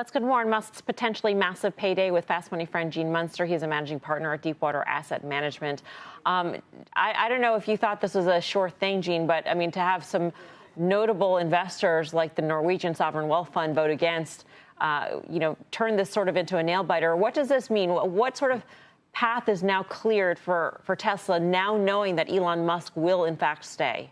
Let's get more on Musk's potentially massive payday with fast money friend Gene Munster. He's a managing partner at Deepwater Asset Management. I don't know if you thought this was a sure thing, Gene, but I mean, to have some notable investors like the Norwegian Sovereign Wealth Fund vote against, turn this sort of into a nail biter. What does this mean? What sort of path is now cleared for Tesla now knowing that Elon Musk will in fact stay?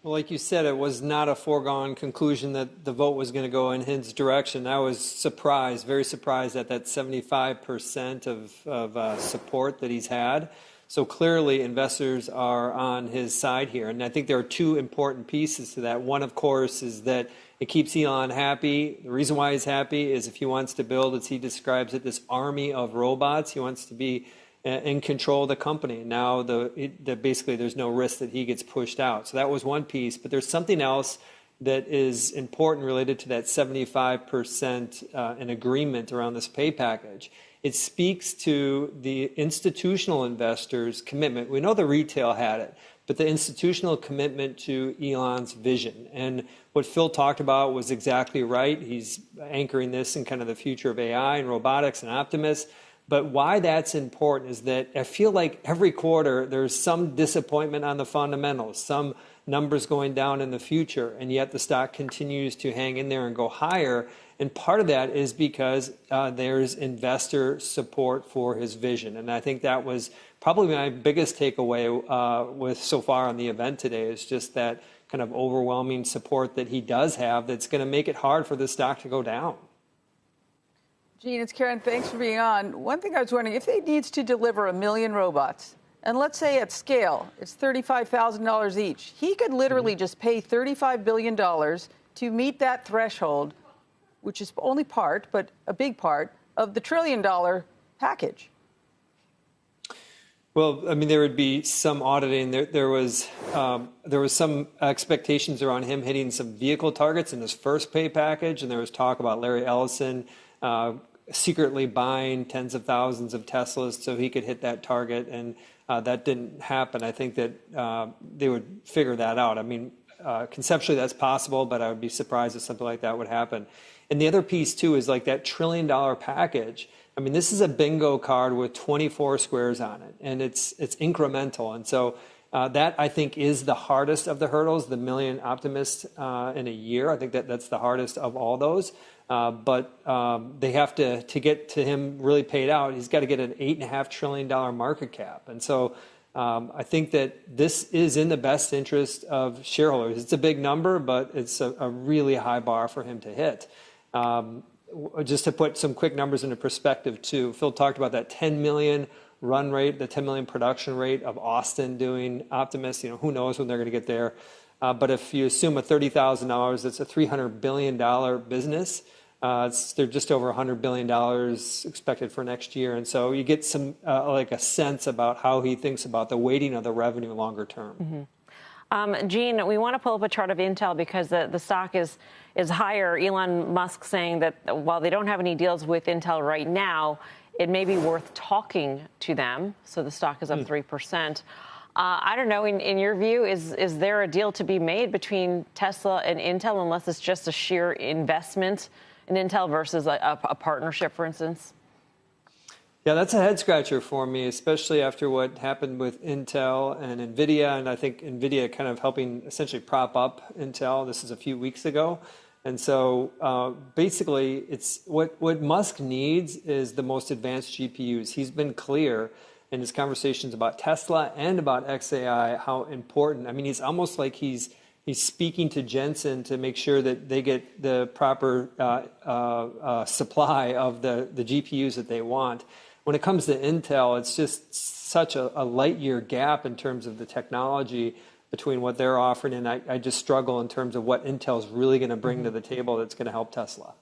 Well, like you said, it was not a foregone conclusion that the vote was going to go in his direction. I was surprised, very surprised at that 75% of support that he's had. So clearly investors are on his side here. And I think there are two important pieces to that. One, of course, is that it keeps Elon happy. The reason why he's happy is if he wants to build, as he describes it, this army of robots, he wants to be in control of the company. Now, basically, there's no risk that he gets pushed out. So that was one piece. But there's something else that is important related to that 75% in agreement around this pay package. It speaks to the institutional investors' commitment. We know the retail had it, but the institutional commitment to Elon's vision. And what Phil talked about was exactly right. He's anchoring this in kind of the future of AI and robotics and Optimus. But why that's important is that I feel like every quarter there's some disappointment on the fundamentals, some numbers going down in the future, and yet the stock continues to hang in there and go higher. And part of that is because there's investor support for his vision. And I think that was probably my biggest takeaway with so far on the event today is just that kind of overwhelming support that he does have that's going to make it hard for the stock to go down. Gene, it's Karen. Thanks for being on. One thing I was wondering, if he needs to deliver 1 million robots, and let's say at scale, it's $35,000 each, he could literally just pay $35 billion to meet that threshold, which is only part, but a big part, of the $1 trillion package. Well, I mean, there would be some auditing. There was some expectations around him hitting some vehicle targets in his first pay package, and there was talk about Larry Ellison secretly buying tens of thousands of Teslas so he could hit that target, and that didn't happen. I think that they would figure that out. I mean, conceptually that's possible, but I would be surprised if something like that would happen. And the other piece too is like that $1 trillion package. I mean, this is a bingo card with 24 squares on it, and it's incremental. And so that, I think, is the hardest of the hurdles, the million optimists in a year. I think that's the hardest of all those. But they have to get to him really paid out, he's got to get an $8.5 trillion market cap. And so I think that this is in the best interest of shareholders. It's a big number, but it's a really high bar for him to hit. Just to put some quick numbers into perspective, too, Phil talked about that 10 million run rate, the 10 million production rate of Austin doing Optimus. You know, who knows when they're going to get there. But if you assume a $30,000, that's a $300 billion business. They're just over $100 billion expected for next year. And so you get some like a sense about how he thinks about the weighting of the revenue longer term. Mm-hmm. Gene, we want to pull up a chart of Intel because the stock is higher. Elon Musk saying that while they don't have any deals with Intel right now, it may be worth talking to them. So the stock is up 3%. I don't know, in your view, is there a deal to be made between Tesla and Intel unless it's just a sheer investment in Intel versus a partnership, for instance? Yeah, that's a head scratcher for me, especially after what happened with Intel and NVIDIA. And I think NVIDIA kind of helping essentially prop up Intel. This is a few weeks ago. And so basically, it's what Musk needs is the most advanced GPUs. He's been clear in his conversations about Tesla and about XAI how important. I mean, he's almost like he's speaking to Jensen to make sure that they get the proper supply of the GPUs that they want. When it comes to Intel, it's just such a light year gap in terms of the technology between what they're offering, and I just struggle in terms of what Intel's really going to bring to the table that's going to help Tesla.